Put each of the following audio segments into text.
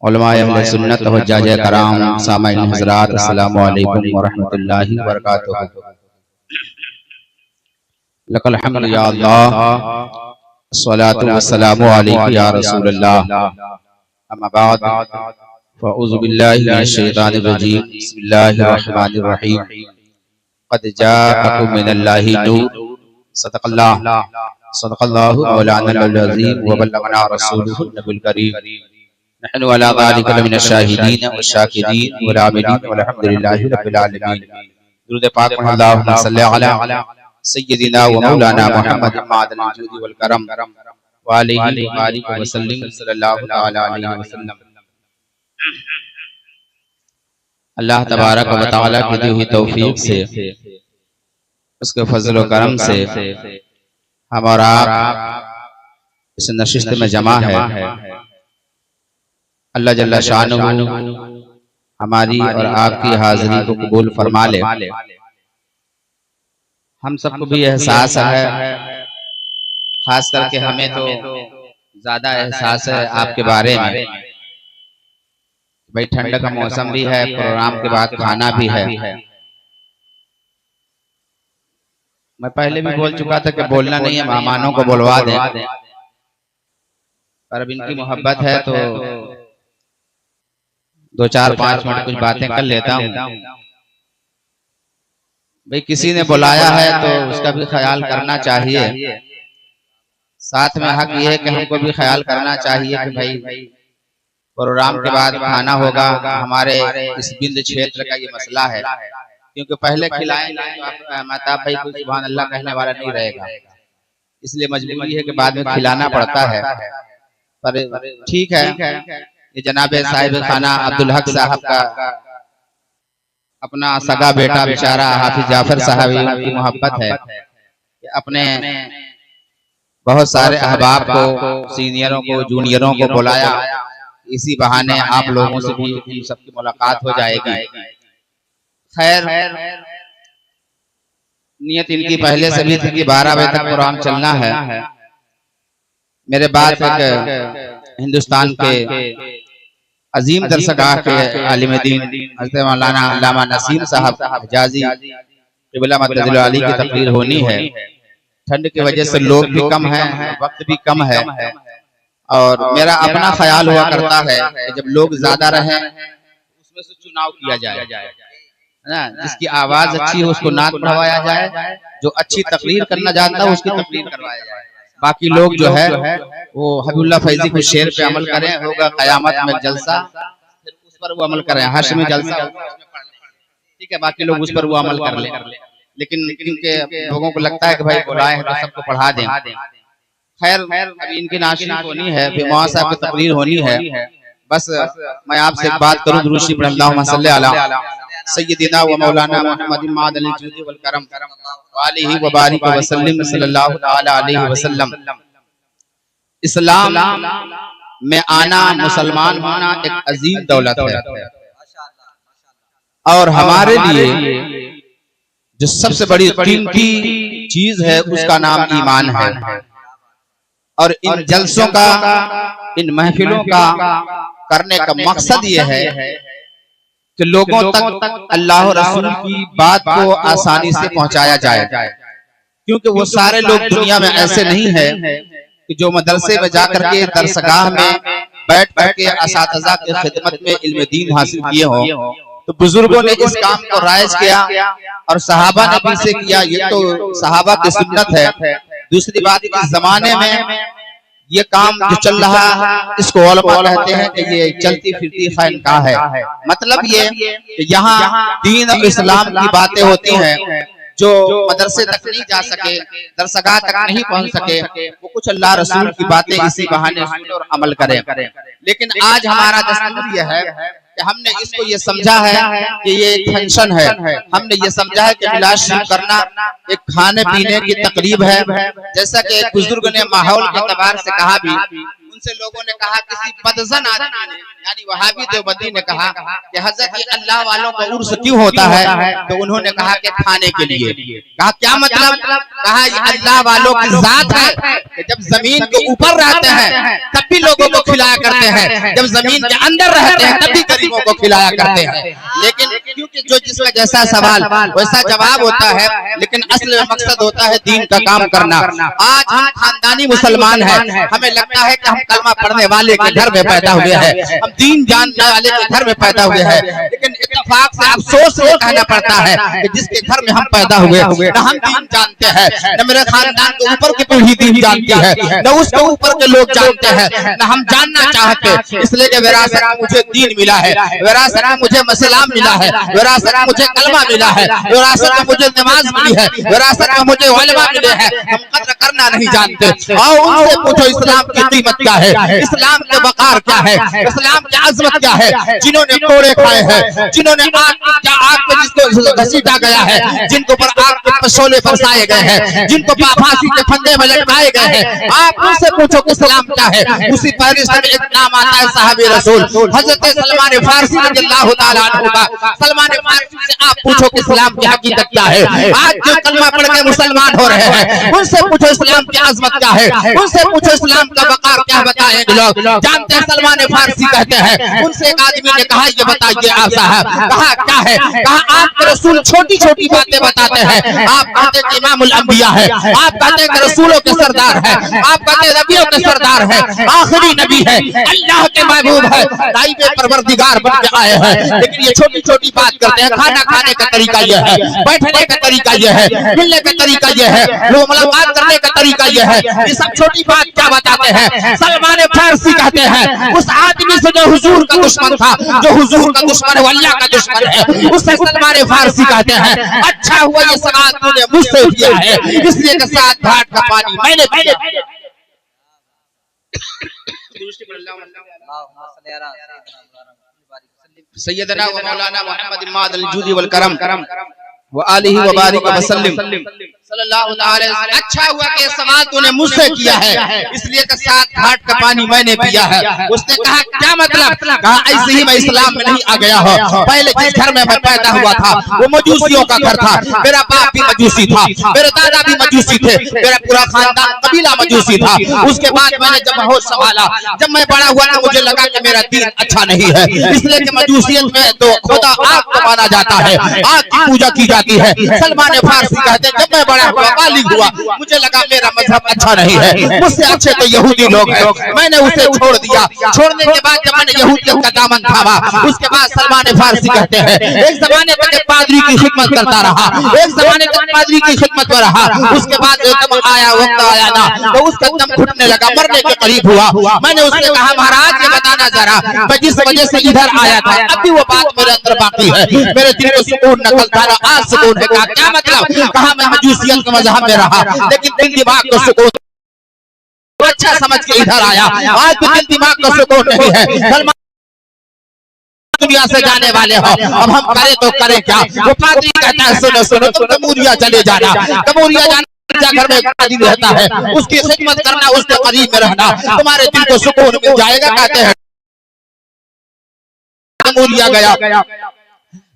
उलमाए अहले सुन्नत व हुज्जाज कराम सामईन हज़रात अस्सलामु अलैकुम व रहमतुल्लाहि व बरकातुहू। लकल हम्दु या अल्लाह अस्सलातु वस्सलामु अलैका या रसूलल्लाह। अम्मा बाद फ़अऊज़ु बिल्लाहि मिनश शैतानिर रजीम। बिस्मिल्लाहिर रहमानिर रहीम। क़द जाअकुम मिनल्लाहि नूर। सदक़ल्लाहु मौलाना अल-अज़ीम व बल्लगना रसूलुहुन नबियुल करीम। नहनु अला ज़ालिका लमिनश शाहिदीन व शाकिरीन व आमिनीन वल्हम्दुलिल्लाहि रब्बिल आलमीन। दुरूद पाक पढ़ें। अल्लाहुम्मा सल्लि अला सय्यिदिना व मौलाना मुहम्मद मादनिल जूदि वल करम व आलिहि व बारिक व सल्लिम सल्लल्लाहु तआला अलैहि वसल्लम। अल्लाह तबारक व तआला की दी हुई तौफीक से, उसके फजल व करम से हम और आप इस नशिस्त में जमा है। अल्लाह जल्ला शानुहू हमारी और आपकी हाजिरी को कबूल फरमा ले। हम सबको भी एहसास है, खास करके हमें तो ज्यादा एहसास है आपके बारे में। भाई ठंड का मौसम भी है, प्रोग्राम के बाद खाना भी है। मैं पहले भी बोल चुका था कि बोलना नहीं है, मेहमानों को बुलवा दें, पर अब इनकी मोहब्बत है तो 2-4-5 मिनट कुछ बातें कर लेता हूँ। भाई किसी ने बुलाया है तो उसका भी ख्याल करना चाहिए। साथ में हक ये है कि हमको भी ख्याल करना चाहिए कि भाई प्रोग्राम के बाद खाना होगा। हमारे इस बिंद क्षेत्र का ये मसला है, क्योंकि पहले खिलाएंगे तो महताब भाई को सुभान अल्लाह कहने वाला नहीं रहेगा, इसलिए मजबूरी है कि बाद में खिलाना पड़ता है। पर ठीक है, ये जनाबे साहिब खाना अब्दुल हक साहब का अपना सगा बेटा बेचारा हाफिज जाफर साहब, उनकी मोहब्बत है कि अपने बहुत सारे अहबाब को, सीनियरों को, जूनियरों को बुलाया। इसी बहाने आप लोगों से भी इन सबकी मुलाकात हो जाएगी। खैर, नियत इनकी पहले से भी थी कि 12 बजे तक प्रोग्राम चलना है। मेरे बाद एक हिंदुस्तान के अजीम दरसगाह के आलिम दीन हज़रत मौलाना अल्लामा नसीम साहब हिजाज़ी क़िबला मद्दजिल आली की तकरीर होनी है। ठंड की वजह से लोग भी कम हैं, वक्त भी कम है, और मेरा अपना ख्याल हुआ करता है कि जब लोग ज्यादा रहें उसमें से चुनाव किया जाए, ना, जिसकी आवाज अच्छी हो उसको नात पढ़वाया जाए, जो अच्छी तकरीर करना जानता है उसकी तकरीर करवाया जाए। बाकी लोग जो है वो हबीबुल्लाह फैजी के शेर पे अमल करें, होगा क़यामत में जलसा, फिर उस पर वो अमल करें। हर्ष में जलसा ठीक है, बाकी लोग उस पर वो अमल कर ले। लेकिन क्योंकि लोगों को लगता है कि भाई बुलाए हैं तो सबको पढ़ा दें। खैर, अभी इनकी नाशिद होनी है, फिर मौलाना साहब की तकरीर होनी है। बस मैं आपसे एक बात करूं, दुरूद शरीफ अल्लाहुम्मा सल्लि अला सय्यिदिना व मौलाना मुहम्मद मादनिल जूदि वल करम व आलिहि व बारिक व सल्लिम सल्लल्लाहु तआला अलैहि वसल्लम। इस्लाम में आना, मुसलमान होना एक अजीम दौलत है, और हमारे लिए जो सबसे बड़ी कीमती चीज है उसका नाम ईमान है। और इन जलसों का, इन महफिलों का करने का मकसद ये है कि लोगों तक अल्लाह और रसूल की बात को आसानी से पहुंचाया जाए, क्योंकि वो सारे लोग दुनिया में ऐसे नहीं है कि जो मदरसे में जाकर के दरसगाह में बैठ करके असातिज़ा की खिदमत में इल्म दीन हासिल किए हों। तो बुजुर्गों ने इस काम को राइज किया और सहाबा ने भी इसे किया, ये तो सहाबा की सुन्नत है। दूसरी बात, इस जमाने में ये काम जो चल रहा है इसको उलमा कहते हैं कि ये चलती फिरती खानकाह है। मतलब ये कि यहाँ दीन और इस्लाम की बातें होती हैं, जो मदरसे तक नहीं जा सके, दरसगाह तक नहीं पहुंच सके, वो कुछ अल्लाह रसूल की बातें इसी बहाने सुने और अमल करें। लेकिन आज हमारा दस्तूर यह है कि हमने इसको ये समझा है कि ये एक फंक्शन है। हमने ये समझा है कि मिलाद शरीफ करना एक खाने पीने की तकरीब है। जैसा कि एक बुजुर्ग ने माहौल के एतबार से कहा भी, उनसे लोगों ने कहा, किसी बदजन आदमी ने यानी वहाबी देवबंदी ने कहा कि हजरत ये अल्लाह वालों का उर्स क्यों होता है? तो उन्होंने कहा कि खाने के लिए। कहा क्या मतलब? कहा ये अल्लाह वालों की जात है कि जब जमीन के ऊपर रहते हैं तब भी लोगों को खिलाया करते करते हैं, जब जमीन के अंदर रहते हैं तभी गरीबों को खिलाया करते हैं। लेकिन क्योंकि जो जिसका जैसा सवाल वैसा जवाब होता है, लेकिन असल में मकसद होता है दीन का काम करना। आज हम खानदानी मुसलमान हैं, हमें लगता है कि हम कलमा पढ़ने वाले के घर में पैदा हुए हैं, हम दीन जानने वाले के घर में पैदा हुए हैं। लेकिन इत्तेफाक से अफसोस से कहना पड़ता है कि जिसके घर में हम पैदा हुए न हम दीन जानते हैं, न मेरे खानदान के ऊपर की पीढ़ी दीन जानती है, न उसके ऊपर के लोग जानते हैं, न हम जानना चाहते। इसलिए कि विरासत में मुझे दीन मिला है, विरासत में मुझे इस्लाम मिला है, विरासत में मुझे कलमा मिला है, विरासत में मुझे नमाज मिली है, विरासत में मुझे उलमा मिले हैं। हम कद्र करना नहीं जानते। और उनसे पूछो इस्लाम की कीमत क्या है, इस्लाम के वकार क्या है, इस्लाम की अजमत क्या है। जिन्होंने कोड़े खाए हैं, जिन्होंने आग पे जिसको घसीटा गया है, जिनको पर आग के पशोले बरसाए गए हैं, जिनको फांसी के फंदे में लटकाए गए हैं, आप उनसे पूछो कि इस्लाम क्या है। उसी फहरिस्त में एक नाम आता है साहबे रसूल हजरत सलमान फारसी रज़ियल्लाहु ताला अन्हु का। सलमान फारसी से आप पूछो कि इस्लाम की हकीकत क्या है। आज जो कलमा पढ़ के मुसलमान हो रहे हैं, उनसे पूछो इस्लाम की अजमत क्या है, उनसे पूछो इस्लाम का वकार क्या बताएंगे लोग। जानते हैं सलमान फारसी कहते हैं, उनसे एक आदमी ने कहा ये बताइए आप साहब, कहा क्या है, कहा आपके रसूल छोटी छोटी बातें बताते हैं। आप कहते हैं इमामुल अंबिया है, आप कहते हैं रसूलों के सरदार है, आप कहते हैं नबियों के सरदार है, आखिरी नबी है, अल्लाह के महबूब है, नाइबे परवरदिगार बन के आए हैं। लेकिन ये छोटी छोटी बात करते हैं। खाना खाने का तरीका यह है, बैठने का तरीका यह है, मिलने का तरीका यह है, लोग मुलाकात करने का तरीका यह है। ये सब छोटी बात क्या बताते हैं। सलमान फारसी कहते हैं उस आदमी से जो हुजूर का दुश्मन था, जो हुजूर का दुश्मन है, अल्लाह का दुश्मन है, उससे सलमान फारसी कहते हैं अच्छा हुआ ये सवाल तूने मुझसे किया है, इसलिए के साथ घाट का पानी मैंने पिया। सैयदना व मौलाना मोहम्मद इमाद अल-जूदी वल करम व आलिहि व बारिक व सल्लम सल्लल्लाहु अलैहि वसल्लम। अच्छा हुआ कि सवाल तूने मुझसे किया है, इसलिए कि 7 घाट का पानी मैंने पिया है। उसने कहा क्या मतलब, कहा ऐसे ही मैं इस्लाम में नहीं आ गया हूँ। पहले जिस घर में मैं पैदा हुआ था वो मजूसियों का घर था, मेरा बाप भी मजूसी था, मेरे दादा भी मजूसी थे, मेरा पूरा खानदान कबीला मजूसी था। उसके बाद मैंने जब होश संभाला, जब मैं बड़ा हुआ ना, मुझे लगा कि मेरा दीन अच्छा नहीं है, इसलिए कि मजूसियत में तो खुदा आग को माना जाता है, आग की पूजा की जाती है। सलमान फारसी कहते हैं जब मैं बालिग हुआ, मुझे लगा मेरा मजहब अच्छा नहीं है, मुझसे अच्छे तो यहूदी लोग हैं, मैंने उसे छोड़ दिया। छोड़ने के बाद जब मैंने यहूदियत का दामन थामा, उसके बाद सलमान फारसी कहते हैं एक जमाने तक पादरी की खिदमत करता रहा, एक जमाने तक पादरी की खिदमत में रहा। उसके बाद एकदम आया वक्त आया ना, तो उसका दम घुटने लगा, मरने के करीब हुआ। मैंने उससे कहा महाराज ये बताना जरा, मैं जिस वजह से इधर आया था अभी वो बात मेरे अंदर बाकी है, मेरे दिल को सुकून न कल था, आज सुकून है। कहा क्या मतलब, कहा मैं मजूसियत के मजहब में रहा, लेकिन दिल दिमाग को सुकून अच्छा समझ के इधर आया, आज तो दिल दिमाग को सुकून नहीं है। दुनिया से जाने वाले हो, अब हम करें तो करें क्या। वो पादरी कहता है सुनो सुनो तुम तमूरिया चले जाना, तमूरिया जाना घर में पादरी रहता है, उसकी खिदमत करना, उसके करीब में रहना, तुम्हारे दिल को सुकून मिल जाएगा। कहते हैं तमूरिया गया,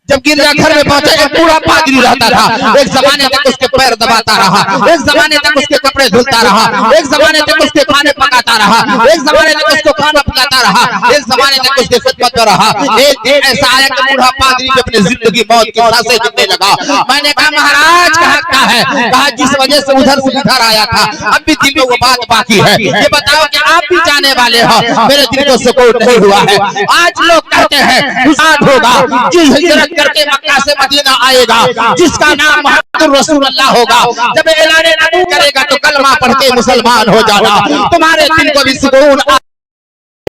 जब गिरजा घर में पहुंचा एक पूरा पादरी रहता था। एक जमाने तक उसके पैर दबाता रहा, एक जमाने तक उसके कपड़े धुलता रहा, एक जमाने तक उसके खाने पकाता रहा, एक जमाने तक उसको खाना पकाता रहा, एक जमाने तक उसकी खिदमत कर रहा। एक दिन ऐसा आया कि बूढ़ा पादरी भी अपनी जिंदगी मौत की सांसें गिनने लगा। मैंने कहा महाराज कहा क्या है, कहा जिस वजह से उधर से इधर आया था अब भी दिल में वो बात बाकी है। ये बताओ कि आप भी जाने वाले हो, मेरे दिल को सुकून नहीं हुआ है। आज लोग कहते हैं हुसैन होगा जो हिजरत करके मक्का से मदीना आएगा, जिसका नाम मुहम्मद रसूलुल्लाह होगा, जब ऐलान नबी करेगा तो कलमा पढ़ के मुसलमान हो जाना, तुम्हारे दिल को भी सुकून